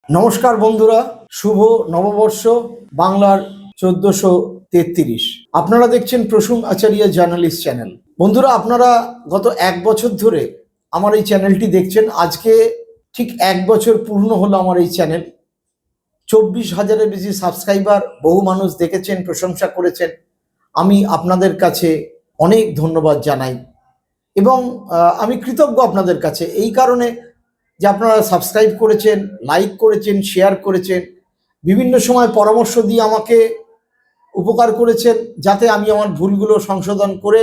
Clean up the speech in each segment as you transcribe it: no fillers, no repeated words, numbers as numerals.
নমস্কার বন্ধুরা, শুভ নববর্ষ বাংলার 1433। আপনারা দেখছেন প্রসূন আচার্য জার্নালিস্ট চ্যানেল। বন্ধুরা, আপনারা গত এক বছর ধরে আমার এই চ্যানেলটি দেখছেন। আজকে ঠিক এক বছর পূর্ণ হলো আমার এই চ্যানেল। 24,000-এর বেশি সাবস্ক্রাইবার, বহু মানুষ দেখেছেন, প্রশংসা করেছেন। আমি আপনাদের কাছে অনেক ধন্যবাদ জানাই এবং আমি কৃতজ্ঞ আপনাদের কাছে এই কারণে যে আপনারা সাবস্ক্রাইব করেছেন, লাইক করেছেন, শেয়ার করেছেন, বিভিন্ন সময় পরামর্শ দিয়ে আমাকে উপকার করেছেন, যাতে আমি আমার ভুলগুলো সংশোধন করে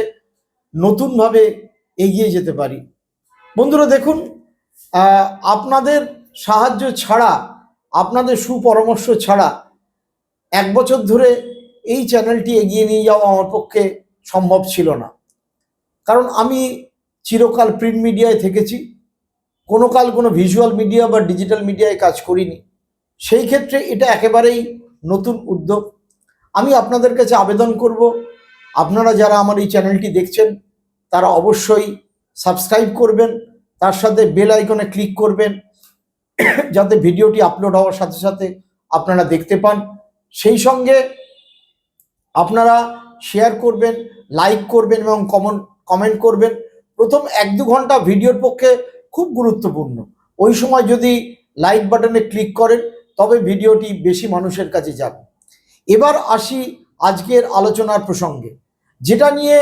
নতুনভাবে এগিয়ে যেতে পারি। বন্ধুরা দেখুন, আপনাদের সাহায্য ছাড়া, আপনাদের সুপরামর্শ ছাড়া এক বছর ধরে এই চ্যানেলটি এগিয়ে নিয়ে যাওয়া আমার পক্ষে সম্ভব ছিল না। কারণ আমি চিরকাল প্রিন্ট মিডিয়ায় থেকেছি, কোনো কাল কোনো ভিজুয়াল মিডিয়া বা ডিজিটাল মিডিয়ায় কাজ করিনি। সেই ক্ষেত্রে এটা একেবারেই নতুন উদ্যোগ। আমি আপনাদের কাছে আবেদন করব, আপনারা যারা আমার এই চ্যানেলটি দেখছেন তারা অবশ্যই সাবস্ক্রাইব করবেন, তার সাথে বেল আইকনে ক্লিক করবেন, যাতে ভিডিওটি আপলোড হওয়ার সাথে সাথে আপনারা দেখতে পান। সেই সঙ্গে আপনারা শেয়ার করবেন, লাইক করবেন এবং কমেন্ট করবেন। প্রথম 1-2 ঘন্টা ভিডিওর পক্ষে খুব গুরুত্বপূর্ণ। ওই সময় যদি লাইক বাটনে ক্লিক করেন তবে ভিডিওটি বেশি মানুষের কাছে যাবে। এবার আসি আজকের আলোচনার প্রসঙ্গে, যেটা নিয়ে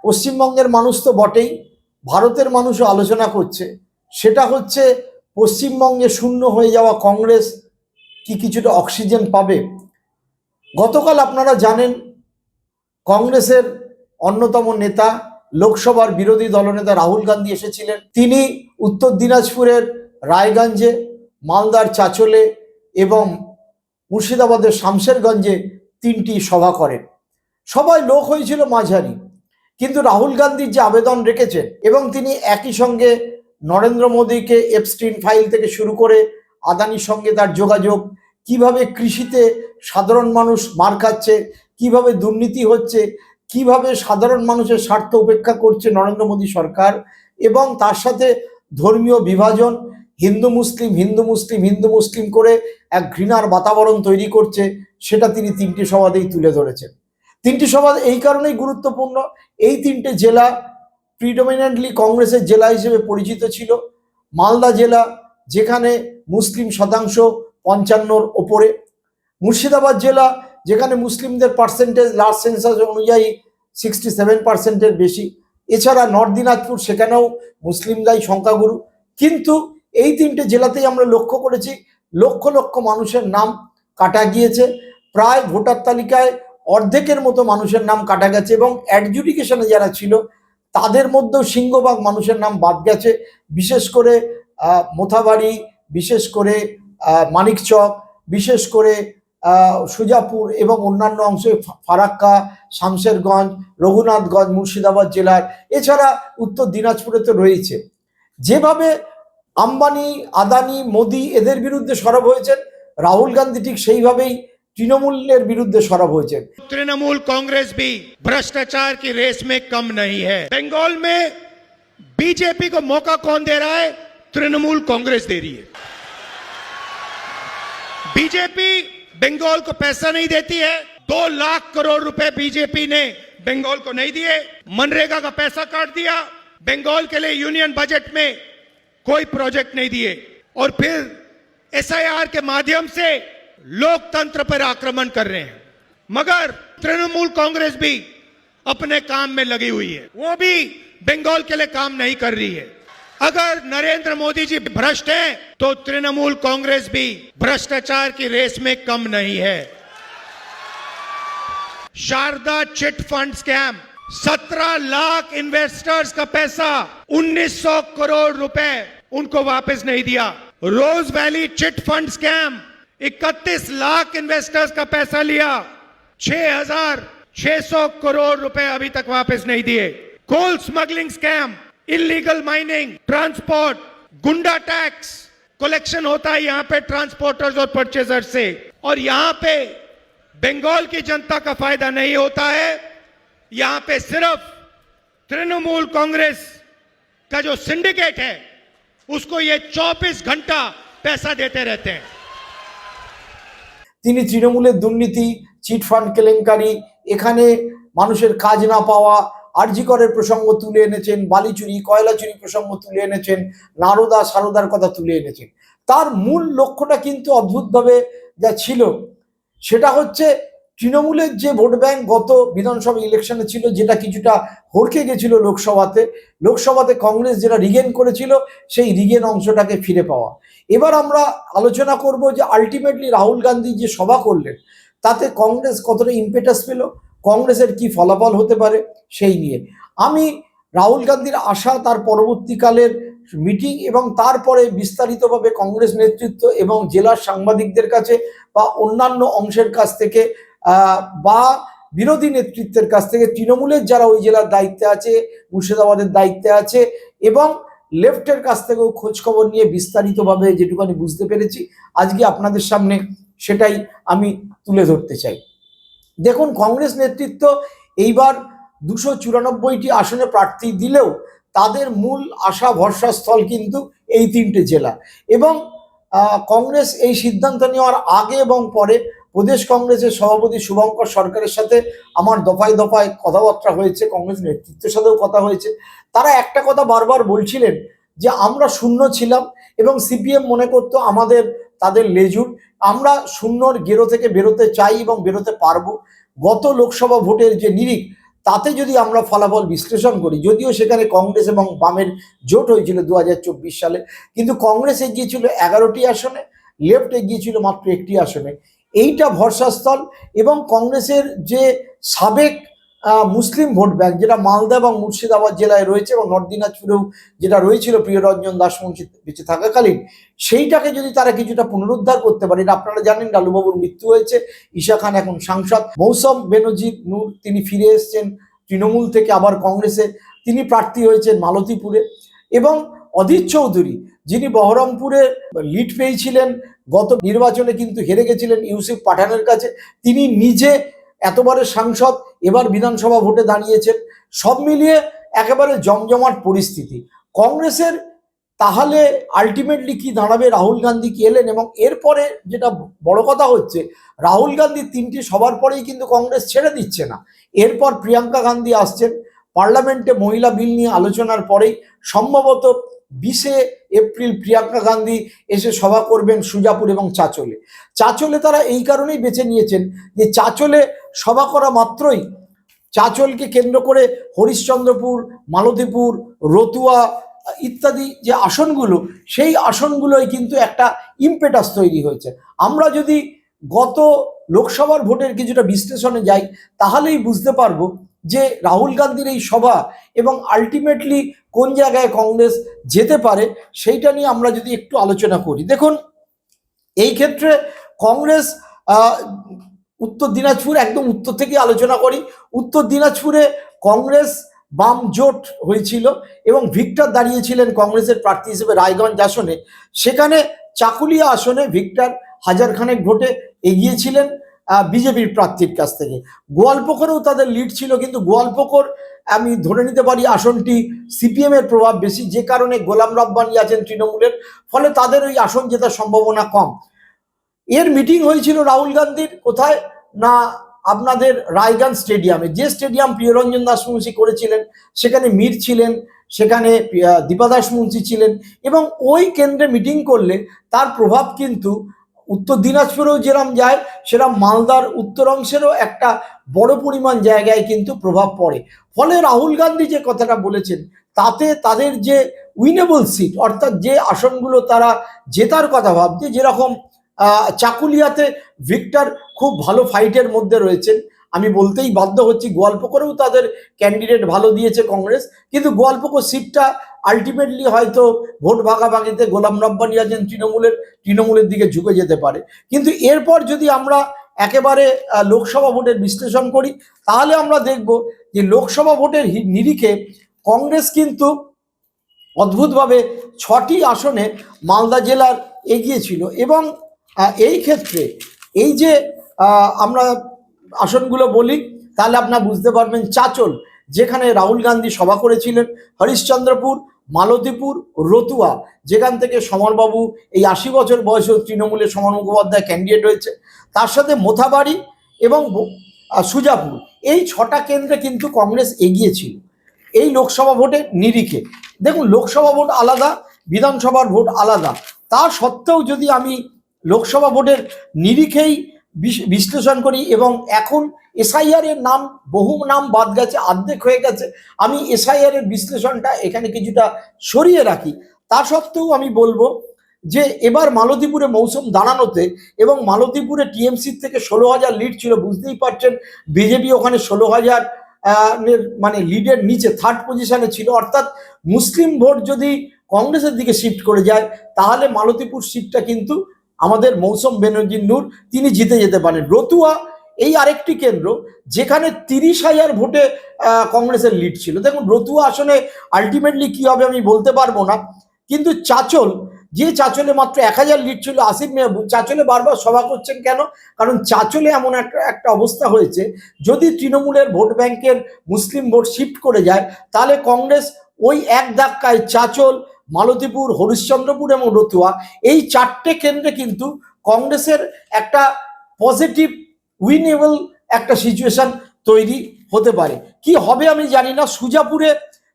পশ্চিমবঙ্গের মানুষ তো বটেই, ভারতের মানুষও আলোচনা করছে। সেটা হচ্ছে পশ্চিমবঙ্গে শূন্য হয়ে যাওয়া কংগ্রেস কি কিছুটা অক্সিজেন পাবে। গতকাল আপনারা জানেন কংগ্রেসের অন্যতম নেতা, লোকসভার বিরোধী দলনেতা রাহুল গান্ধী এসেছিলেন। তিনি উত্তর দিনাজপুরের রায়গঞ্জে, মালদার চাচলে এবং মুর্শিদাবাদের শামশেরগঞ্জে 3টি সভা করেন। সবাই লোক হয়েছিল মাঝারি, কিন্তু রাহুল গান্ধীর যে আবেদন রেখেছেন এবং তিনি একই সঙ্গে নরেন্দ্র মোদীকে এপস্টিন ফাইল থেকে শুরু করে আদানির সঙ্গে তার যোগাযোগ, কিভাবে কৃষিতে সাধারণ মানুষ মার খাচ্ছে, কিভাবে দুর্নীতি হচ্ছে, কিভাবে সাধারণ মানুষের স্বার্থ উপেক্ষা করছে নরেন্দ্র মোদী সরকার, এবং তার সাথে ধর্মীয় বিভাজন, হিন্দু মুসলিম হিন্দু মুসলিম হিন্দু মুসলিম করে এক ঘৃণার বাতাবরণ তৈরি করছে, সেটা তিনি 3টি সভাতেই তুলে ধরেছেন। 3টি সভা এই কারণেই গুরুত্বপূর্ণ, এই 3টে জেলা প্রিডমিনেন্টলি কংগ্রেসের জেলা হিসেবে পরিচিত ছিল। মালদা জেলা, যেখানে মুসলিম শতাংশ 55-র ওপরে; মুর্শিদাবাদ জেলা, যেখানে মুসলিমদের পার্সেন্টেজ লাস্ট সেন্সাস অনুযায়ী 67%-এর বেশি; এছাড়া নর্থ দিনাজপুর, সেখানেও মুসলিমরাই সংখ্যাগুরু। কিন্তু এই 3টে জেলাতেই আমরা লক্ষ্য করেছি লক্ষ লক্ষ মানুষের নাম কাটা গিয়েছে। প্রায় ভোটার তালিকায় অর্ধেকের মতো মানুষের নাম কাটা গেছে এবং অ্যাডজুডিকেশনে যারা ছিল তাদের মধ্যেও সিংহভাগ মানুষের নাম বাদ গেছে। বিশেষ করে মোথাবাড়ি, বিশেষ করে মানিকচক, বিশেষ করে সুজাপুর এবং অন্যান্য অংশে ফারাক্কা, শামশেরগঞ্জ, রঘুনাথগঞ্জ মুর্শিদাবাদ জেলার, এছাড়া উত্তর দিনাজপুরে তো রয়েছে। যেভাবে আম্বানি, আদানি, মোদি এদের বিরুদ্ধে সরব হয়েছেন, রাহুল গান্ধী ঠিক সেইভাবেই তৃণমূলের বিরুদ্ধে সরব হয়েছেন। तृणमूल कांग्रेस भी भ्रष्टाचार की रेस में कम नहीं है। बंगाल में बीजेपी को मौका कौन दे रहा है? तृणमूल कांग्रेस दे रही है। बीजेपी बंगाल को पैसा नहीं देती है। 2 लाख करोड़ रुपए बीजेपी ने बंगाल को नहीं दिए। मनरेगा का पैसा काट दिया। बंगाल के लिए यूनियन बजट में कोई प्रोजेक्ट नहीं दिए और फिर एसआईआर के माध्यम से लोकतंत्र पर आक्रमण कर रहे हैं। मगर तृणमूल कांग्रेस भी अपने काम में लगी हुई है, वो भी बंगाल के लिए काम नहीं कर रही है। अगर नरेंद्र मोदी जी भ्रष्ट हैं तो तृणमूल कांग्रेस भी भ्रष्टाचार की रेस में कम नहीं है। Sharda chit fund scam, 17 lakh investors का पैसा, 1900 करोड़ रुपए उनको वापस नहीं दिया। Rose Valley chit fund scam, 31 lakh investors का पैसा लिया, 6,600 करोड़ रुपए अभी तक वापस नहीं दिए। Coal smuggling scam, illegal mining, transport, goonda tax collection होता है यहां पे ट्रांसपोर्टर्स और परचेजर से, और यहां पे बंगाल की जनता का फायदा नहीं होता है। यहां पे सिर्फ तृणमूल कांग्रेस का जो सिंडिकेट है उसको ये 24 घंटा पैसा देते रहते हैं। তিনি তৃণমূলের দুর্নীতি, চিটফান্ড কেলেঙ্কারি, এখানে মানুষের কাজ না পাওয়া, আরজি করের প্রসঙ্গ তুলে এনেছেন, বালি চুরি, কয়লা চুরি প্রসঙ্গ তুলে এনেছেন, নারদা সারদার কথা তুলে এনেছেন। তার মূল লক্ষ্যটা কিন্তু অদ্ভুতভাবে যা ছিল সেটা হচ্ছে তৃণমূলের যে ভোট ব্যাংক গত বিধানসভা ইলেকশনে ছিল, যেটা কিছুটা হড়কে গেছিল লোকসভাতে কংগ্রেস যেটা রিগেন করেছিল, সেই রিগেন অংশটাকে ফিরে পাওয়া। এবার আমরা আলোচনা করব যে আলটিমেটলি রাহুল গান্ধী যে সভা করলেন তাতে কংগ্রেস কতটা ইম্পেটাস পেল, কংগ্রেসের কি ফলাফল হতে পারে সেই নিয়ে। আমি রাহুল গান্ধীর আশা, তার পরবর্তীকালের মিটিং এবং তারপরে বিস্তারিতভাবে কংগ্রেস নেতৃত্ব এবং জেলার সাংবাদিকদের কাছে বা অন্যান্য অংশের কাছ থেকে বা বিরোধী নেতৃত্বের কাছ থেকে, তৃণমূলের যারা ওই জেলার দায়িত্বে আছে, মুর্শিদাবাদের দায়িত্বে আছে এবং লেফটের কাছ থেকেও খোঁজ খবর নিয়ে বিস্তারিতভাবে যেটুকুনি বুঝতে পেরেছি আজকে আপনাদের সামনে সেটাই আমি তুলে ধরতে চাই। দেখুন, কংগ্রেস নেতৃত্ব এইবার 294টি আসনে প্রার্থী দিলেও তাদের মূল আশা ভরসার স্থল কিন্তু এই 3টে জেলা। এবং কংগ্রেস এই সিদ্ধান্ত নেওয়ার আগে এবং পরে প্রদেশ কংগ্রেসের সভাপতি শুভঙ্কর সরকারের সাথে আমার দফায় দফায় কথাবার্তা হয়েছে, কংগ্রেস নেতৃত্বের সাথেও কথা হয়েছে। তারা একটা কথা বারবার বলছিলেন যে আমরা শূন্য ছিলাম এবং সিপিএম মনে করতো তাদের লেজুর, আমরা শূন্যর গেরো থেকে বেরোতে চাই এবং বেরোতে পারবো। গত লোকসভা ভোটের যে নিরিখ, তাতে যদি আমরা ফলাফল বিশ্লেষণ করি, যদিও সেখানে কংগ্রেস এবং বামের জোট হয়েছিল 2024 সালে, কিন্তু কংগ্রেস এগিয়েছিল 11টি আসনে, লেফট এগিয়েছিল মাত্র 1টি আসনে। এইটা ভরসাস্থল। এবং কংগ্রেসের যে সাবেক মুসলিম ভোট ব্যাংক, যেটা মালদা এবং মুর্শিদাবাদ জেলায় রয়েছে এবং নর্থ দিনাজপুরেও যেটা রয়েছিল প্রিয়রঞ্জন দাসমুন্সি বেঁচে থাকাকালীন, সেইটাকে যদি তারা কিছুটা পুনরুদ্ধার করতে পারে। আপনারা জানেন লালুবাবুর মৃত্যু হয়েছে, ঈশা খান এখন সাংসদ, মৌসম বেনজির নূর তিনি ফিরে এসছেন তৃণমূল থেকে আবার কংগ্রেসে, তিনি প্রার্থী হয়েছেন মালতীপুরে। এবং অধীর চৌধুরী, যিনি বহরমপুরে লিড পেয়েছিলেন, গত নির্বাচনে কিন্তু হেরে গেছিলেন ইউসুফ পাঠানের কাছে, তিনি নিজে এতবারের সাংসদ, এবার বিধানসভা ভোটে দাঁড়িয়েছেন। সব মিলিয়ে একেবারে জমজমাট পরিস্থিতি কংগ্রেসের। তাহলে আলটিমেটলি কি দাঁড়াবে? রাহুল গান্ধী কি এলেন এবং এরপরে যেটা বড় কথা হচ্ছে, রাহুল গান্ধী 3টি সবার পরেই কিন্তু কংগ্রেস ছেড়ে দিচ্ছে না। এরপর প্রিয়াঙ্কা গান্ধী আসছেন, পার্লামেন্টে মহিলা বিল নিয়ে আলোচনার পরেই সম্ভবত 20শে এপ্রিল প্রিয়াঙ্কা গান্ধী এসে সভা করবেন সুজাপুর এবং চাঁচলে তারা এই কারণেই বেছে নিয়েছেন যে চাঁচলে সভা করা মাত্রই চাঁচলকে কেন্দ্র করে হরিশ্চন্দ্রপুর, মালতীপুর, রতুয়া ইত্যাদি যে আসনগুলো, সেই আসনগুলোই কিন্তু একটা ইম্পেটাস তৈরি হয়েছে। আমরা যদি গত লোকসভার ভোটের কিছুটা বিশ্লেষণে যাই তাহলেই বুঝতে পারবো যে রাহুল গান্ধীর এই সভা এবং আলটিমেটলি কোন জায়গায় কংগ্রেস যেতে পারে সেইটা নিয়ে আমরা যদি একটু আলোচনা করি। দেখুন, এই ক্ষেত্রে কংগ্রেস উত্তর দিনাজপুর, একদম উত্তর থেকে আলোচনা করি। উত্তর দিনাজপুরে কংগ্রেস বাম জোট হয়েছিল এবং ভিক্টর দাঁড়িয়েছিলেন কংগ্রেসের প্রার্থী হিসেবে রায়গঞ্জ আসনে। সেখানে চাকুলিয়া আসনে ভিক্টর হাজারখানেক ভোটে এগিয়েছিলেন বিজেপির প্রার্থীর কাছ থেকে। গোয়ালপুকুরেও তাদের লিড ছিল, কিন্তু গোয়ালপুকুর আমি ধরে নিতে পারি আসনটি সিপিএম এর প্রভাব বেশি, যে কারণে গোলাম রব্বানী আছেন তৃণমূলের, ফলে তাদের ওই আসন জেতার সম্ভাবনা কম। এর মিটিং হয়েছিল রাহুল গান্ধীর কোথায় না আপনাদের রায়গঞ্জ স্টেডিয়ামে, যে স্টেডিয়াম প্রিয়রঞ্জন দাসমুন্সি করেছিলেন। সেখানে মীর ছিলেন, সেখানে দীপা দাসমুন্সি ছিলেন এবং ওই কেন্দ্রে মিটিং করলে তার প্রভাব কিন্তু উত্তর দিনাজপুরেও যেরকম যায়, সেরকম মালদার উত্তর অংশেরও একটা বড় পরিমাণ জায়গায় কিন্তু প্রভাব পড়ে। ফলে রাহুল গান্ধী যে কথাটা বলেছেন তাতে তাদের যে উইনেবল সিট, অর্থাৎ যে আসনগুলো তারা জেতার কথা ভাবছে, যেরকম চাকুলিয়াতে ভিক্টর খুব ভালো ফাইটের মধ্যে রয়েছেন, আমি বলতেই বাধ্য হচ্ছি। গোয়ালপুকুরেও তাদের ক্যান্ডিডেট ভালো দিয়েছে কংগ্রেস, কিন্তু গোয়ালপুকুর সিটটা আলটিমেটলি হয়তো ভোট ভাগাভাগিতে গোলাম রব্বানী আছেন তৃণমূলের দিকে ঝুঁকে যেতে পারে। কিন্তু এরপর যদি আমরা একেবারে লোকসভা ভোটের বিশ্লেষণ করি তাহলে আমরা দেখব যে লোকসভা ভোটের নিরিখে কংগ্রেস কিন্তু অদ্ভুতভাবে 6টি আসনে মালদা জেলার এগিয়েছিল। এবং এই ক্ষেত্রে এই যে আমরা আসনগুলো বলি তাহলে আপনারা বুঝতে পারবেন, চাঁচল যেখানে রাহুল গান্ধী সভা করেছিলেন, হরিশ্চন্দ্রপুর মালতীপুর, রতুয়া, যেখান থেকে সমরবাবু এই ৮০ বছর বয়সেও তৃণমূলের সমর মুখোপাধ্যায় ক্যান্ডিডেট হয়েছে, তার সাথে মোথাবাড়ি এবং সুজাপুর, এই 6টা কেন্দ্রে কিন্তু কংগ্রেস এগিয়েছিল এই লোকসভা ভোটের নিরিখে। দেখুন, লোকসভা ভোট আলাদা, বিধানসভার ভোট আলাদা, তা সত্ত্বেও যদি আমি লোকসভা ভোটের নিরিখেই বিশ্লেষণ করি, এবং এখন এসআইআর এর নাম, বহু নাম বাদ গেছে, অর্ধেক হয়ে গেছে, আমি এসআইআর এর বিশ্লেষণটা এখানে কিছুটা সরিয়ে রাখি, তা সত্ত্বেও আমি বলবো যে এবার মালতীপুরে মৌসুম দাঁড়ানোতে, এবং মালতীপুরে টিএমসির থেকে 16,000 লিড ছিল, বুঝতেই পারছেন বিজেপি ওখানে 16,000 মানে লিডের নিচে থার্ড পজিশনে ছিল, অর্থাৎ মুসলিম ভোট যদি কংগ্রেসের দিকে শিফট করে যায় তাহলে মালতীপুর সিটটা কিন্তু আমাদের মৌসুম বেনজির নূর তিনি জিতে যেতে পারেন। রতুয়া এই আরেকটি কেন্দ্র যেখানে 30,000 ভোটে কংগ্রেসের লিড ছিল। দেখুন, রতুয়া আসনে আলটিমেটলি কি হবে আমি বলতে পারবো না, কিন্তু চাচল, যে চাচলে মাত্র 1,000 লিড ছিল, আসিফ মেহবুব চাচলে বারবার সভা করছেন কেন? কারণ চাচলে এমন একটা অবস্থা হয়েছে, যদি তৃণমূলের ভোট ব্যাংকের মুসলিম ভোট শিফট করে যায় তাহলে কংগ্রেস ওই এক ধাক্কায় চাচল, মালতীপুর, হরিশ্চন্দ্রপুর এবং রতুয়া, এই 4টে কেন্দ্রে কিন্তু কংগ্রেসের একটা পজিটিভ উইনেবল একটা সিচুয়েশন তৈরি হতে পারে। কি হবে আমি জানি না। সুজাপুরে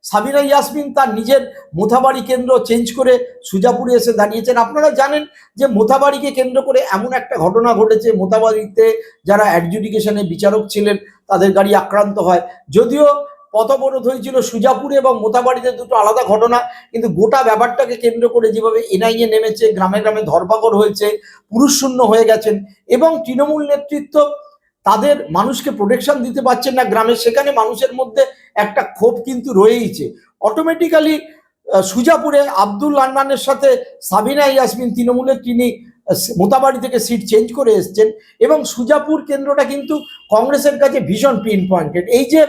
সাবিনা ইয়াসমিন তার নিজের মোথাবাড়ি কেন্দ্র চেঞ্জ করে সুজাপুরে এসে দাঁড়িয়েছেন। আপনারা জানেন যে মোথাবাড়িকে কেন্দ্র করে এমন একটা ঘটনা ঘটেছে, মোথাবাড়িতে যারা অ্যাডজুডিকেশনে বিচারক ছিলেন তাদের গাড়ি আক্রান্ত হয়, যদিও পথ অবরোধ হয়েছিল সুজাপুরে এবং মোথাবাড়িতে, দুটো আলাদা ঘটনা, কিন্তু গোটা ব্যাপারটাকে কেন্দ্র করে যেভাবে এনআইএ নেমেছে, গ্রামে গ্রামে ধরপাকড় হয়েছে, পুরুষ শূন্য হয়ে গেছেন, এবং তৃণমূল নেতৃত্ব তাদের মানুষকে প্রোটেকশন দিতে পারছেন না গ্রামে, সেখানে মানুষের মধ্যে একটা ক্ষোভ কিন্তু রয়েইছে। অটোমেটিক্যালি সুজাপুরে আব্দুল আন্নানের সাথে সাবিনা ইয়াসমিন তৃণমূলের, তিনি মোথাবাড়ি থেকে সিট চেঞ্জ করে এসছেন, এবং সুজাপুর কেন্দ্রটা কিন্তু কংগ্রেসের কাছে ভীষণ পিন পয়েন্টেড। এই যে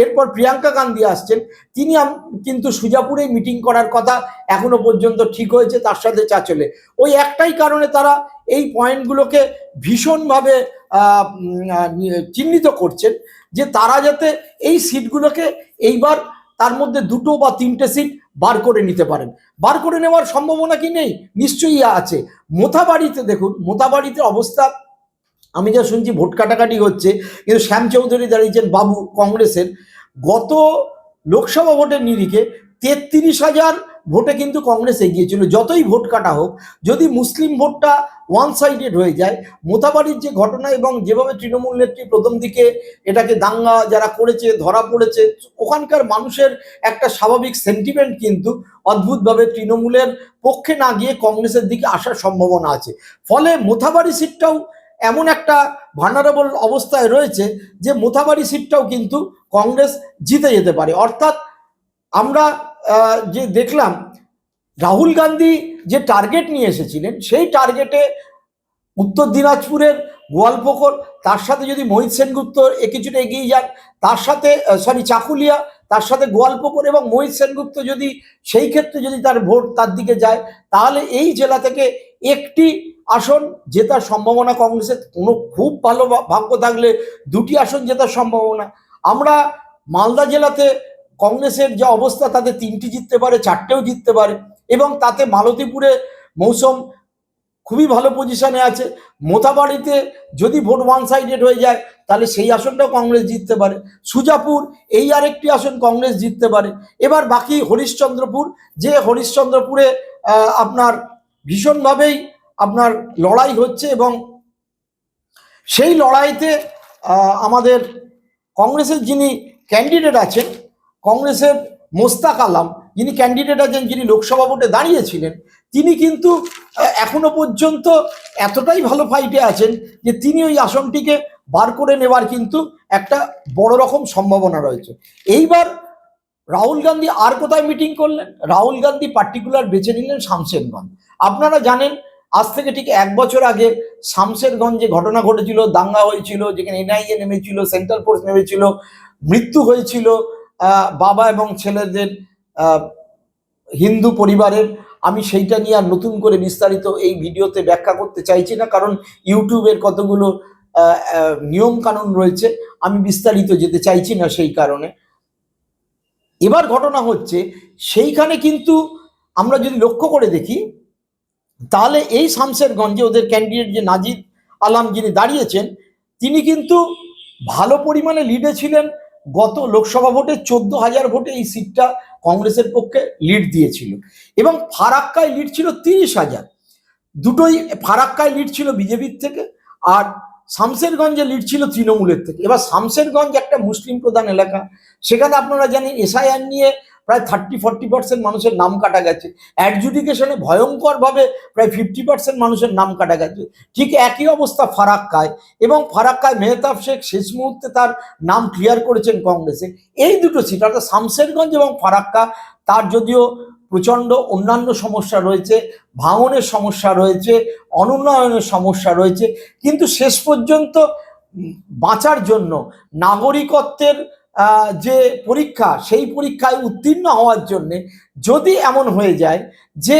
এরপর প্রিয়াঙ্কা গান্ধী আসছেন, তিনি কিন্তু সুজাপুরেই মিটিং করার কথা এখনো পর্যন্ত ঠিক হয়েছে, তার সাথে চাচলে। ওই একটাই কারণে তারা এই পয়েন্টগুলোকে ভীষণভাবে চিহ্নিত করছেন যে তারা যাতে এই সিটগুলোকে এইবার তার মধ্যে 2টো বা 3টে সিট বার করে নিতে পারেন। বার করে নেওয়ার সম্ভাবনা কি নেই? নিশ্চয়ই আছে। মোথাবাড়িতে দেখুন, মোথাবাড়িতে অবস্থা আমি যা শুনছি ভোট কাটাকাটি হচ্ছে, কিন্তু শ্যাম চৌধুরী দাঁড়িয়েছেন বাবু কংগ্রেসের, গত লোকসভা ভোটের নিরিখে 33,000 ভোটে কিন্তু কংগ্রেস এগিয়েছিল। যতই ভোট কাটা হোক, যদি মুসলিম ভোটটা ওয়ান সাইডেড হয়ে যায়, মোথাবাড়ির যে ঘটনা এবং যেভাবে তৃণমূল নেত্রী প্রথম দিকে এটাকে দাঙ্গা যারা করেছে ধরা পড়েছে, ওখানকার মানুষের একটা স্বাভাবিক সেন্টিমেন্ট কিন্তু অদ্ভুতভাবে তৃণমূলের পক্ষে না গিয়ে কংগ্রেসের দিকে আসার সম্ভাবনা আছে। ফলে মোথাবাড়ি সিটটাও এমন একটা ভালনারেবল অবস্থায় রয়েছে যে মোথাবাড়ি সিটটাও কিন্তু কংগ্রেস জিতে যেতে পারে। অর্থাৎ আমরা যে দেখলাম রাহুল গান্ধী যে টার্গেট নিয়ে এসেছিলেন, সেই টার্গেটে উত্তর দিনাজপুরের গোয়ালপুকুর, তার সাথে যদি মোহিত সেনগুপ্ত কিছুটা এগিয়ে যান, তার সাথে চাকুলিয়া, তার সাথে গোয়ালপুকুর এবং মোহিত সেনগুপ্ত যদি সেই ক্ষেত্রে যদি তার ভোট তার দিকে যায়, তাহলে এই জেলা থেকে একটি আসন জেতার সম্ভাবনা কংগ্রেসের, কোনো খুব ভালো ভাগ্য থাকলে 2টি আসন জেতার সম্ভাবনা। আমরা মালদা জেলাতে কংগ্রেসের যে অবস্থা, তাতে 3টি জিততে পারে, 4টেও জিততে পারে, এবং তাতে মালতীপুরে মৌসুম খুবই ভালো পজিশনে আছে। মোথাবাড়িতে যদি ভোট ওয়ান সাইডেড হয়ে যায় তাহলে সেই আসনটাও কংগ্রেস জিততে পারে। সুজাপুর এই আরেকটি আসন কংগ্রেস জিততে পারে। এবার বাকি হরিশ্চন্দ্রপুর, যে হরিশ্চন্দ্রপুরে আপনার ভীষণভাবেই আপনার লড়াই হচ্ছে, এবং সেই লড়াইতে আমাদের কংগ্রেসের যিনি ক্যান্ডিডেট আছেন, কংগ্রেসের মোস্তাক আলম যিনি ক্যান্ডিডেট আছেন, যিনি লোকসভা ভোটে দাঁড়িয়েছিলেন, তিনি কিন্তু এখনো পর্যন্ত এতটাই ভালো ফাইটে আছেন যে তিনি ওই আসনটিকে বার করে নেওয়ার কিন্তু একটা বড় রকম সম্ভাবনা রয়েছে। এইবার রাহুল গান্ধী আর কোথায় মিটিং করলেন? রাহুল গান্ধী পার্টিকুলার বেছে নিলেন শামশেরগঞ্জ। আপনারা জানেন আজ থেকে ঠিক 1 বছর আগে শামশেরগঞ্জে ঘটনা ঘটেছিল, দাঙ্গা হয়েছিল, যেখানে এনআইএ নেমেছিল, সেন্ট্রাল ফোর্স নেমেছিল, মৃত্যু হয়েছিল বাবা এবং ছেলেদের, হিন্দু পরিবারের। আমি সেইটা নিয়ে আর নতুন করে বিস্তারিত এই ভিডিওতে ব্যাখ্যা করতে চাইছি না, কারণ ইউটিউবের কতগুলো নিয়ম কানুন রয়েছে, আমি বিস্তারিত যেতে চাইছি না সেই কারণে। এবার ঘটনা হচ্ছে সেইখানে কিন্তু আমরা যদি লক্ষ্য করে দেখি তাহলে এই শামশেরগঞ্জে ওদের ক্যান্ডিডেট যে নাজিদ আলম যিনি দাঁড়িয়েছেন তিনি কিন্তু ভালো পরিমাণে লিডে ছিলেন। গত লোকসভা ভোটে 14,000 ভোটে এই সিটটা কংগ্রেসের পক্ষে লিড দিয়েছিল এবং ফারাক্কায় লিড ছিল 30,000। দুটোই ফারাক্কায় লিড ছিল বিজেপির থেকে আর শামশেরগঞ্জে লিড ছিল তৃণমূলের থেকে। এবার শামশেরগঞ্জ একটা মুসলিম প্রধান এলাকা, সেখানে আপনারা জানেন এসআইআর নিয়ে প্রায় 30-40% মানুষের নাম কাটা গেছে, অ্যাডজুডিকেশনে ভয়ঙ্করভাবে প্রায় 50% মানুষের নাম কাটা গেছে। ঠিক একই অবস্থা ফারাক্কায়, এবং ফারাক্কায় মেহতাব শেখ শেষ মুহূর্তে তার নাম ক্লিয়ার করেছেন কংগ্রেসে। এই দুটো সিট অর্থাৎ শামশেরগঞ্জ এবং ফারাক্কা, তার যদিও প্রচণ্ড অন্যান্য সমস্যা রয়েছে, ভাঙনের সমস্যা রয়েছে, অনুন্নয়নের সমস্যা রয়েছে, কিন্তু শেষ পর্যন্ত বাঁচার জন্য নাগরিকত্বের যে পরীক্ষা, সেই পরীক্ষায় উত্তীর্ণ হওয়ার জন্যে যদি এমন হয়ে যায় যে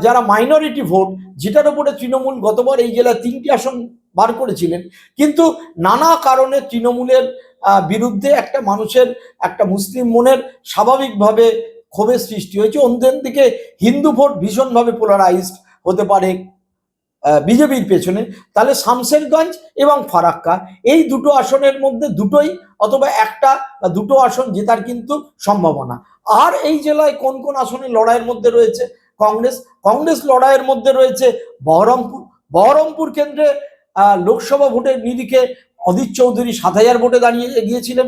যারা মাইনরিটি ভোট, যেটার উপরে তৃণমূল গতবার এই জেলায় 3টি আসন বার করেছিলেন, কিন্তু নানা কারণে তৃণমূলের বিরুদ্ধে একটা মানুষের, একটা মুসলিম মনের স্বাভাবিকভাবে ক্ষোভের সৃষ্টি হয়েছে। অন্যদিকে হিন্দু ভোট ভীষণভাবে পোলারাইজড হতে পারে বিজেপির পেছনে, তাহলে শামশেরগঞ্জ এবং ফারাক্কা এই দুটো আসনের মধ্যে দুটোই অথবা একটা বা দুটো আসন জেতার কিন্তু সম্ভাবনা। আর এই জেলায় কোন কোন আসনে লড়াইয়ের মধ্যে রয়েছে কংগ্রেস লড়াইয়ের মধ্যে রয়েছে বহরমপুর কেন্দ্রে লোকসভা ভোটের নিরিখে অদিত চৌধুরী 7,000 ভোটে দাঁড়িয়ে এগিয়েছিলেন,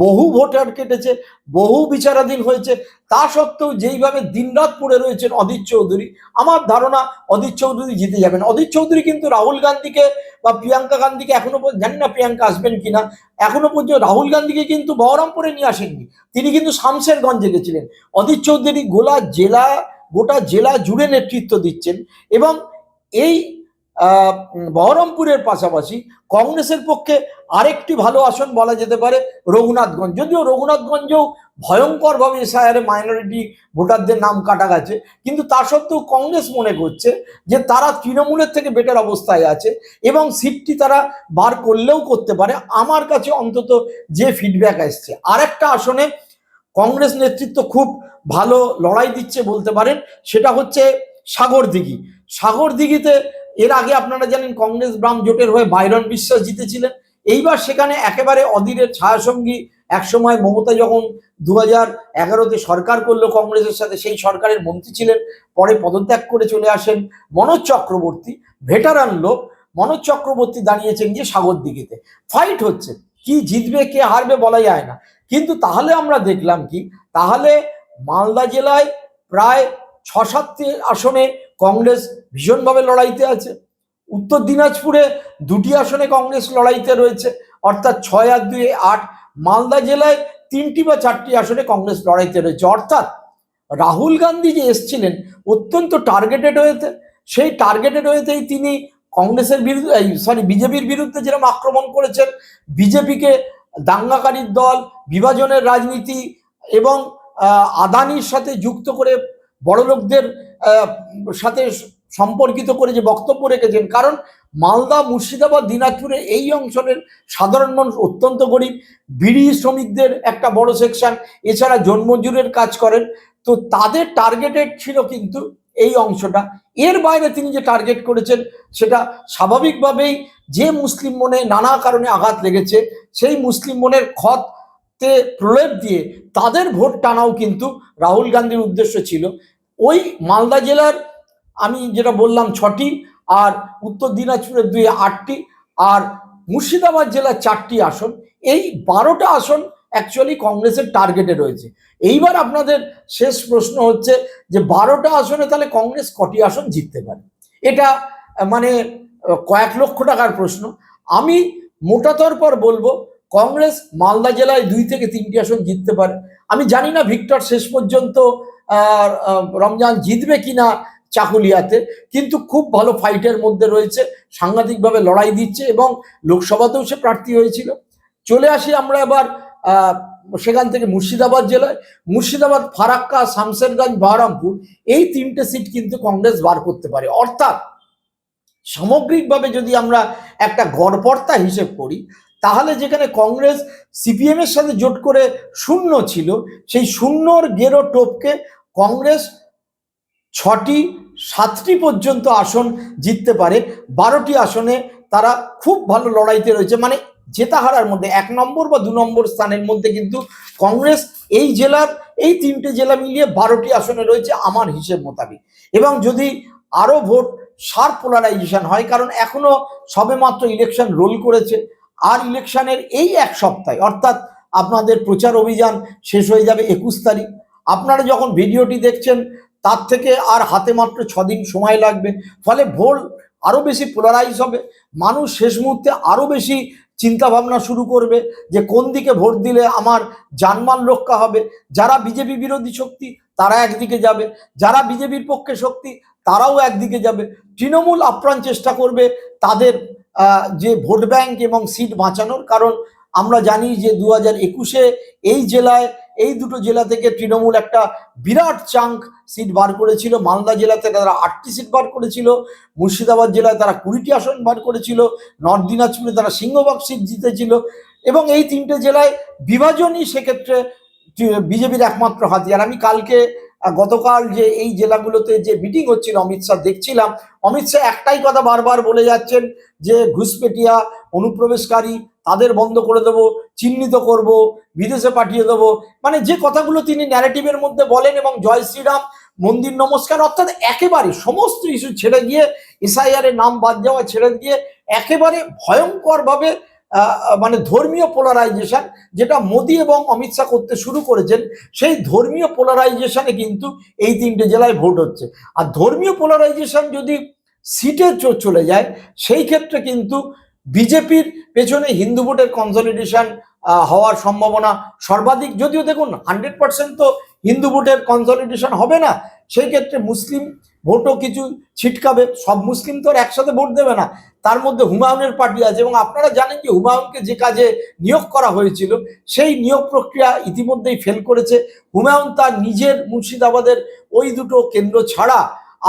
বহু ভোটার কেটেছে, বহু বিচারাধীন হয়েছে, তা সত্ত্বেও যেইভাবে দিনরাত পড়ে রয়েছেন অদিত চৌধুরী, আমার ধারণা অদিত চৌধুরী জিতে যাবেন। অদিত চৌধুরী কিন্তু রাহুল গান্ধীকে বা প্রিয়াঙ্কা গান্ধীকে এখনো পর্যন্ত, জানি না প্রিয়াঙ্কা আসবেন কিনা, এখনো পর্যন্ত রাহুল গান্ধীকে কিন্তু বহরমপুরে নিয়ে আসেননি, তিনি কিন্তু শামশেরগঞ্জে গেছিলেন। অদিত চৌধুরী গোটা জেলা জুড়ে নেতৃত্ব দিচ্ছেন এবং এই বহরমপুরের পাশাপাশি কংগ্রেসের পক্ষে আরেকটি ভালো আসন বলা যেতে পারে রঘুনাথগঞ্জ। যদিও রঘুনাথগঞ্জেও ভয়ঙ্করভাবে এসআইআরে মাইনরিটি ভোটারদের নাম কাটা গেছে, কিন্তু তা সত্ত্বেও কংগ্রেস মনে করছে যে তারা তৃণমূলের থেকে বেটার অবস্থায় আছে এবং সিটটি তারা বার করলেও করতে পারে, আমার কাছে অন্তত যে ফিডব্যাক আসছে। আরেকটা আসনে কংগ্রেস নেতৃত্ব খুব ভালো লড়াই দিচ্ছে বলতে পারেন, সেটা হচ্ছে সাগরদিঘিতে এর আগে আপনারা জানেন কংগ্রেস বাম জোটের হয়ে বাইরন বিশ্বাস জিতেছিলেন। এইবার সেখানে একেবারে অধীরের ছায়াসঙ্গী, একসময় মমতা যখন 2011-তে সরকার করলো কংগ্রেসের সাথে, সেই সরকারের মন্ত্রী ছিলেন, পরে পদত্যাগ করে চলে আসেন মনোজ চক্রবর্তী, ভেটারান লোক মনোজ চক্রবর্তী দাঁড়িয়েছেন যে সাগরদিঘিতে। ফাইট হচ্ছে, কি জিতবে কে হারবে বলা যায় না, কিন্তু তাহলে আমরা দেখলাম কি, তাহলে মালদা জেলায় প্রায় 6-7টি আসনে কংগ্রেস ভীষণভাবে লড়াইতে আছে, উত্তর দিনাজপুরে 2টি আসনে কংগ্রেস লড়াইতে রয়েছে, অর্থাৎ 6 আর 2 8। মালদা জেলায় 3টি বা 4টি আসনে কংগ্রেস লড়াইতে রয়েছে। অর্থাৎ রাহুল গান্ধী যে এসছিলেন অত্যন্ত টার্গেটেড হয়েতে, সেই টার্গেটেড হয়েতেই তিনি কংগ্রেসের বিরুদ্ধে, বিজেপির বিরুদ্ধে যেরকম আক্রমণ করেছেন, বিজেপিকে দাঙ্গাকারীর দল, বিভাজনের রাজনীতি এবং আদানির সাথে যুক্ত করে বড়লোকদের সাথে সম্পর্কিত করে যে বক্তব্য রেখেছেন, কারণ মালদা, মুর্শিদাবাদ, দিনাজপুরে এই অঞ্চলের সাধারণ মানুষ অত্যন্ত গরিব, বিড়ি শ্রমিকদের একটা বড় সেকশন, এছাড়া জন্মজুরের কাজ করেন, তো তাদের টার্গেটেড ছিল কিন্তু এই অংশটা। এর বাইরে তিনি যে টার্গেট করেছেন সেটা স্বাভাবিকভাবেই যে মুসলিম মনে নানা কারণে আঘাত লেগেছে, সেই মুসলিম মনের ক্ষতে প্রলেপ দিয়ে তাদের ভোট টানাও কিন্তু রাহুল গান্ধীর উদ্দেশ্য ছিল। ওই মালদা জেলার আমি যেটা বললাম 6টি, আর উত্তর দিনাজপুরের 2 8টি, আর মুর্শিদাবাদ জেলার 4টি আসন, এই 12টা আসন অ্যাকচুয়ালি কংগ্রেসের টার্গেটে রয়েছে। এইবার আপনাদের শেষ প্রশ্ন হচ্ছে যে 12টা আসনে তাহলে কংগ্রেস কটি আসন জিততে পারে? এটা মানে কয়েক লক্ষ টাকার প্রশ্ন। আমি মোটাতর পর বলবো কংগ্রেস মালদা জেলায় 2 থেকে 3টি আসন জিততে পারে। আমি জানি না ভিক্টর শেষ পর্যন্ত রমজান জিতবে কিনা চাকুলিয়াতে, কিন্তু খুব ভালো ফাইটের মধ্যে রয়েছে, সাংঘাতিকভাবে লড়াই দিচ্ছে এবং লোকসভাতেও সে প্রার্থী হয়েছিল। চলে আসি আমরা এবার সেখান থেকে মুর্শিদাবাদ জেলায়। মুর্শিদাবাদ, ফারাক্কা, শামশেরগঞ্জ, বহরমপুর, এই 3টে সিট কিন্তু কংগ্রেস বার করতে পারে। অর্থাৎ সামগ্রিকভাবে যদি আমরা একটা গড়পড়তা হিসেব করি, তাহলে যেখানে কংগ্রেস সিপিএম এর সাথে জোট করে শূন্য ছিল, সেই শূন্যর গেরো টপকে কংগ্রেস 6টি 7টি পর্যন্ত আসন জিততে পারে। 12টি আসনে তারা খুব ভালো লড়াইতে রয়েছে, মানে জেতা হারার মধ্যে 1 নম্বর বা 2 নম্বর স্থানের মধ্যে কিন্তু কংগ্রেস এই জেলার, এই 3টে জেলা মিলিয়ে 12টি আসনে রয়েছে আমার হিসেব মোতাবেক। এবং যদি আরো ভোট শার্প পোলারাইজেশন হয়, কারণ এখনো সবেমাত্র ইলেকশন রোল করেছে, আর ইলেকশনের এই 1 সপ্তাহে, অর্থাৎ আপনাদের প্রচার অভিযান শেষ হয়ে যাবে 21 তারিখ। আপনারা যখন ভিডিওটি দেখছেন তার থেকে আর হাতে মাত্র 6 দিন সময় লাগবে, ফলে ভোট আরো বেশি পোলারাইজ হবে। মানুষ শেষ মুহূর্তে আরো বেশি চিন্তা ভাবনা শুরু করবে যে কোন দিকে ভোট দিলে আমার জানমাল রক্ষা হবে। যারা বিজেপি বিরোধী শক্তি তারা একদিকে যাবে, যারা বিজেপির পক্ষে শক্তি তারাও একদিকে যাবে। তৃণমূল আপ্রাণ চেষ্টা করবে তাদের যে ভোট ব্যাংক এবং সিট বাঁচানোর, কারণ আমরা জানি যে 2021-এ এই জেলায়, এই দুটো জেলা থেকে তৃণমূল একটা বিরাট চাঙ্ক সিট বার করেছিল। মালদা জেলাতে তারা 8টি সিট বার করেছিল, মুর্শিদাবাদ জেলায় তারা 20টি আসন বার করেছিল, নর্থ দিনাজপুরে তারা সিংহভাগ সিট জিতেছিল। এবং এই 3টে জেলায় বিভাজনই সেক্ষেত্রে বিজেপির একমাত্র হাতিয়ার। আমি কালকে গতকাল যে এই জেলাগুলোতে যে মিটিং হচ্ছিল অমিত শাহ দেখছিলাম, অমিত শাহ একটাই কথা বারবার বলে যাচ্ছেন যে ঘুষপেটিয়া অনুপ্রবেশকারী তাদের বন্ধ করে দেবো, চিহ্নিত করব, বিদেশে পাঠিয়ে দেবো, মানে যে কথাগুলো তিনি ন্যারেটিভের মধ্যে বলেন। এবং জয় শ্রীরাম, মন্দির নমস্কার, অর্থাৎ একেবারে সমস্ত ইস্যু ছেড়ে গিয়ে, এসআইআর এর নাম বাদ যাওয়া ছেড়ে দিয়ে একেবারে ভয়ঙ্করভাবে মানে ধর্মীয় পোলারাইজেশন যেটা মোদী এবং অমিত শাহ করতে শুরু করেছেন, সেই ধর্মীয় পোলারাইজেশনে কিন্তু এই 3টে জেলায় ভোট হচ্ছে। আর ধর্মীয় পোলারাইজেশন যদি সিটে চলে যায়, সেই ক্ষেত্রে কিন্তু বিজেপির পেছনে হিন্দু ভোটের কনসলিডেশন হওয়ার সম্ভাবনা সর্বাধিক। যদিও দেখুন 100% তো হিন্দু ভোটের কনসলিডেশন হবে না, সেই ক্ষেত্রে মুসলিম ভোটও কিছু ছিটকাবে। সব মুসলিম তো আর একসাথে ভোট দেবে না, তার মধ্যে হুমায়ুনের পার্টি আছে। এবং আপনারা জানেন যে হুমায়ুনকে যে কাজে নিয়োগ করা হয়েছিল, সেই নিয়োগ প্রক্রিয়া ইতিমধ্যেই ফেল করেছে। হুমায়ুন তার নিজের মুর্শিদাবাদের ওই দুটো কেন্দ্র ছাড়া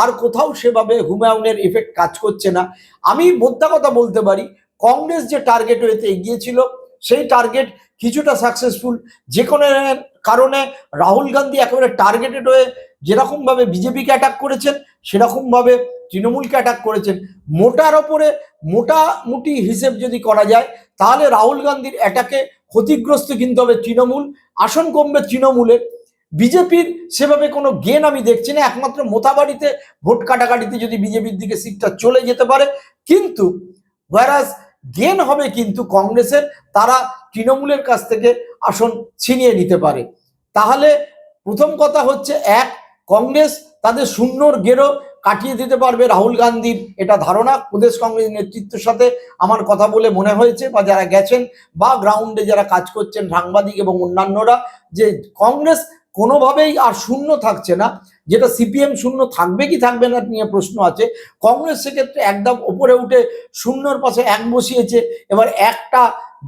আর কোথাও সেভাবে হুমায়ুনের এফেক্ট কাজ করছে না। আমি মোদ্দা কথা বলতে পারি, কংগ্রেস যে টার্গেট হয়েতে এগিয়েছিল সেই টার্গেট কিছুটা সাকসেসফুল। যে কোনো কারণে রাহুল গান্ধী একেবারে টার্গেটেড হয়ে যেরকম ভাবে বিজেপিকে অ্যাটাক করেছেন, সেরকম ভাবে তৃণমূলকে অ্যাটাক করেছেন। মোটার ওপরে মোটামুটি হিসেব যদি করা যায়, তাহলে রাহুল গান্ধীর অ্যাটাকে ক্ষতিগ্রস্ত কিন্তু হবে তৃণমূল, আসন কমবে তৃণমূলের। বিজেপির সেভাবে কোনো গেন আমি দেখছি না, একমাত্র মোথাবাড়িতে ভোট কাটাকাটিতে যদি বিজেপির দিকে সিটটা চলে যেতে পারে, কিন্তু ওয়ারাস গেন হবে কিন্তু কংগ্রেসের, তারা তৃণমূলের কাছ থেকে আসন ছিনিয়ে নিতে পারে। তাহলে প্রথম কথা হচ্ছে, এক, কংগ্রেস তাদের শূন্যর গেরো কাটিয়ে দিতে পারবে রাহুল গান্ধীর, এটা ধারণা। প্রদেশ কংগ্রেস নেতৃত্বের সাথে আমার কথা বলে মনে হয়েছে, বা যারা গেছেন বা গ্রাউন্ডে যারা কাজ করছেন সাংবাদিক এবং অন্যান্যরা, যে কংগ্রেস কোনোভাবেই আর শূন্য থাকছে না। যেটা সিপিএম শূন্য থাকবে কি থাকবে না নিয়ে প্রশ্ন আছে, কংগ্রেস সেক্ষেত্রে একদম ওপরে উঠে শূন্যর পাশে 1 বসিয়েছে। এবার 1টা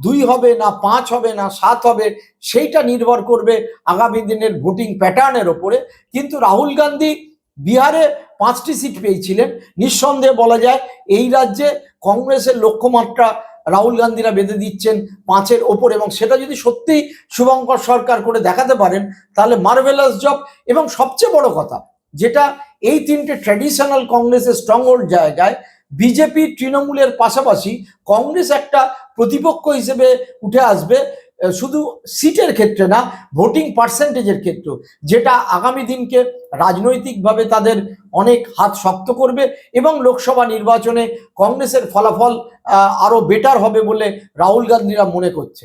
2 হবে না 5 হবে না 7 হবে, সেইটা নির্ভর করবে আগামী দিনের ভোটিং প্যাটার্নের ওপরে। কিন্তু রাহুল গান্ধী বিহারে 5টি সিট পেয়েছিলেন, নিঃসন্দেহে বলা যায় এই রাজ্যে কংগ্রেসের লক্ষ্যমাত্রা রাহুল গান্ধীরা বেঁধে দিচ্ছেন 5-এর ওপর। এবং সেটা যদি সত্যিই শুভঙ্কর সরকার করে দেখাতে পারেন, তাহলে মার্ভেলাস জব। এবং সবচেয়ে বড় কথা, যেটা এই 3টে ট্র্যাডিশনাল কংগ্রেসের স্ট্রংহোল্ড জায়গায় বিজেপি তৃণমূলের পাশাপাশি কংগ্রেস একটা প্রতিপক্ষ হিসেবে উঠে আসবে, শুধু সিটের ক্ষেত্রে না, ভোটিং পার্সেন্টেজের ক্ষেত্রে, যেটা আগামী দিনকে রাজনৈতিকভাবে তাদের অনেক হাত শক্ত করবে। এবং লোকসভা নির্বাচনে কংগ্রেসের ফলাফল আরো বেটার হবে বলে রাহুল গান্ধীরা মনে করছে।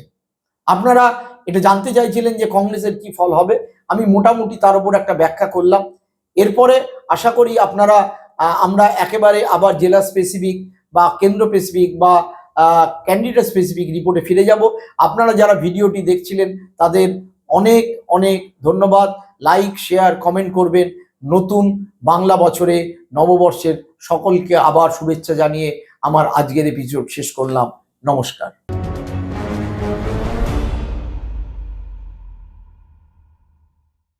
আপনারা এটা জানতে চাইছিলেন যে কংগ্রেসের কি ফল হবে, আমি মোটামুটি তার উপর একটা ব্যাখ্যা করলাম। এরপরে আশা করি আপনারা আমরা একেবারে আবার জেলা স্পেসিফিক বা কেন্দ্র স্পেসিফিক বা ক্যান্ডিডেট স্পেসিফিক রিপোর্টে ফিরে যাব। আপনারা যারা ভিডিওটি দেখছিলেন তাদের অনেক অনেক ধন্যবাদ। লাইক, শেয়ার, কমেন্ট করবেন। নতুন বাংলা বছরে, নববর্ষের সকলকে আবার শুভেচ্ছা জানিয়ে আমার আজকের এপিসোড শেষ করলাম। নমস্কার।